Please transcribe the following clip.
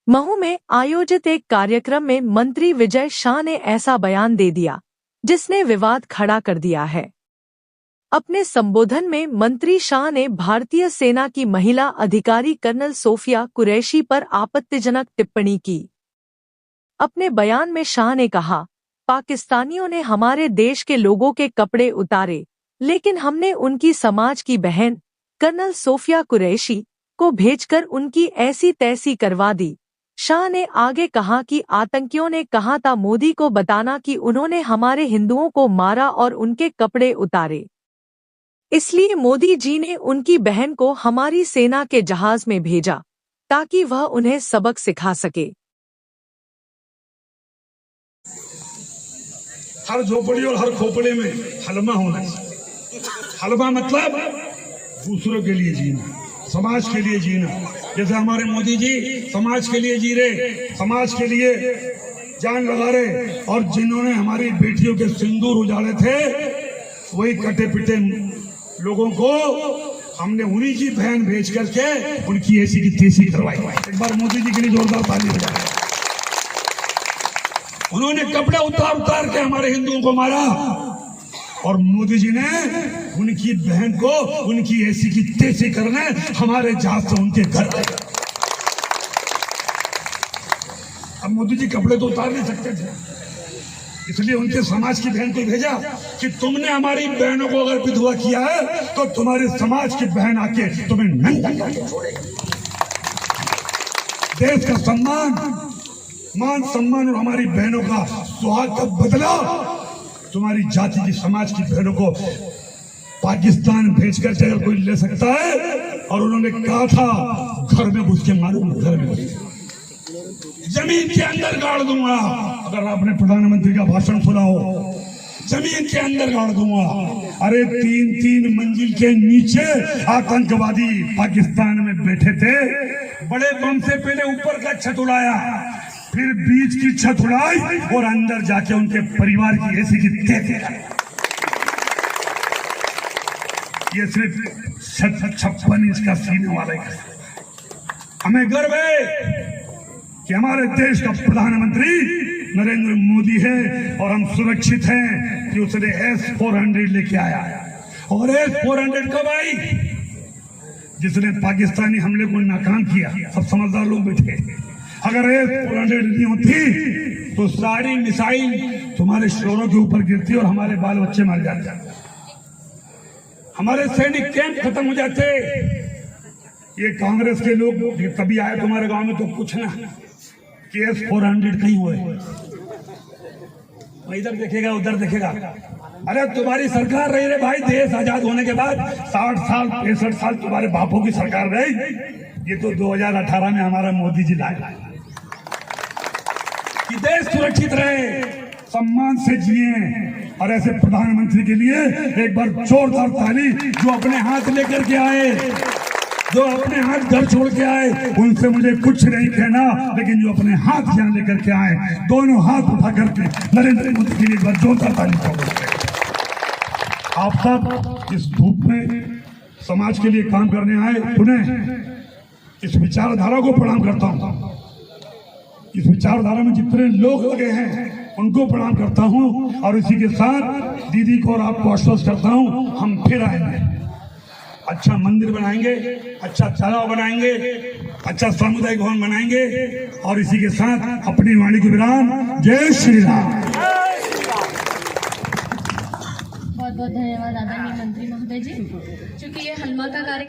महू में आयोजित एक कार्यक्रम में मंत्री विजय शाह ने ऐसा बयान दे दिया जिसने विवाद खड़ा कर दिया है। अपने संबोधन में मंत्री शाह ने भारतीय सेना की महिला अधिकारी कर्नल सोफिया कुरैशी पर आपत्तिजनक टिप्पणी की। अपने बयान में शाह ने कहा, पाकिस्तानियों ने हमारे देश के लोगों के कपड़े उतारे, लेकिन हमने उनकी समाज की बहन कर्नल सोफिया कुरैशी को भेजकर उनकी ऐसी तैसी करवा दी। शाह ने आगे कहा कि आतंकियों ने कहा था मोदी को बताना कि उन्होंने हमारे हिंदुओं को मारा और उनके कपड़े उतारे, इसलिए मोदी जी ने उनकी बहन को हमारी सेना के जहाज में भेजा ताकि वह उन्हें सबक सिखा सके। हर झोपड़ी और हर खोपड़े में हलमा होना चाहिए। हलमा मतलब दूसरों के लिए जीना, समाज के लिए जीना। जैसे हमारे मोदी जी समाज के लिए जी रहे, समाज के लिए जान लगा रहे, और जिन्होंने हमारी बेटियों के सिंदूर उजाड़े थे वही कटे पिटे लोगों को हमने उन्हीं की बहन भेज करके उनकी ऐसी की तैसी करवाई। एक बार मोदी जी के लिए जोरदार ताली हो जाए। उन्होंने कपड़े उतार उतार के हमारे हिंदुओं को मारा और मोदी जी ने उनकी बहन को उनकी ऐसी की तैसी करने हमारे जहाज से उनके घर आए। अब मोदी जी कपड़े तो उतार नहीं सकते थे, इसलिए उनके समाज की बहन को भेजा कि तुमने हमारी बहनों को अगर विधवा किया है तो तुम्हारे समाज की बहन आके तुम्हें नंगा करके छोड़ेगी। देश का सम्मान, मान सम्मान और हमारी बहनों का सुहाग का बदला तुम्हारी जाति की समाज की बहनों को पाकिस्तान भेजकर अगर कोई ले सकता है, और उन्होंने कहा था घर में घुस के मारूंगा, घर में जमीन के अंदर गाड़ दूंगा। अगर आपने प्रधानमंत्री का भाषण सुना हो, जमीन के अंदर गाड़ दूंगा। अरे 3-3 मंजिल के नीचे आतंकवादी पाकिस्तान में बैठे थे। बड़े बम से पहले ऊपर का छत उड़ाया, फिर बीच की छत उड़ाई और अंदर जाके उनके परिवार की ऐसी की तैसी। ये सिर्फ 56 इंच का सीने वाला ही। हमें गर्व है कि हमारे देश का प्रधानमंत्री नरेंद्र मोदी है और हम सुरक्षित हैं कि उसने S-400 लेके आया। और S-400 कब आई? जिसने पाकिस्तानी हमले को नाकाम किया। सब समझदार लोग बैठे। अगर S-400 नहीं होती तो सारी मिसाइल तुम्हारे शोरों के ऊपर गिरती और हमारे बाल बच्चे मर जाते, हमारे सैनिक कैंप खत्म हो जाते। ये कांग्रेस के लोग कभी आए तुम्हारे गांव में तो पूछना कि S-400 कहीं हुए, इधर देखेगा उधर देखेगा। अरे तुम्हारी सरकार रही रे भाई, देश आजाद होने के बाद 60 साल 65 साल तुम्हारे बापों की सरकार रही। ये तो 2018 में हमारा मोदी जी लाए कि देश सुरक्षित रहे, सम्मान से जिए। और ऐसे प्रधानमंत्री के लिए एक बार जोरदार ताली। जो अपने हाथ लेकर के आए, जो अपने हाथ घर छोड़ के आए, उनसे मुझे कुछ नहीं कहना, लेकिन जो अपने हाथ यहाँ लेकर के आए, दोनों हाथ उठा करके नरेंद्र मोदी के लिए एक बार जोरदार ताली पाओगे। आप सब इस धूप में समाज के लिए काम करने आए, उन्हें इस विचारधारा को प्रणाम करता हूँ। इस विचारधारा में जितने लोग लगे हैं उनको प्रणाम करता हूँ, और इसी के साथ दीदी को और आपको आश्वस्त करता हूँ, हम फिर आएंगे। अच्छा मंदिर बनाएंगे, अच्छा तालाब बनाएंगे, अच्छा सामुदायिक भवन बनाएंगे, और इसी के साथ अपनी वाणी को विराम। जय श्री राम। बहुत बहुत धन्यवाद आदरणीय मंत्री महोदय जी। चूंकि ये हलमा का कार्यक्रम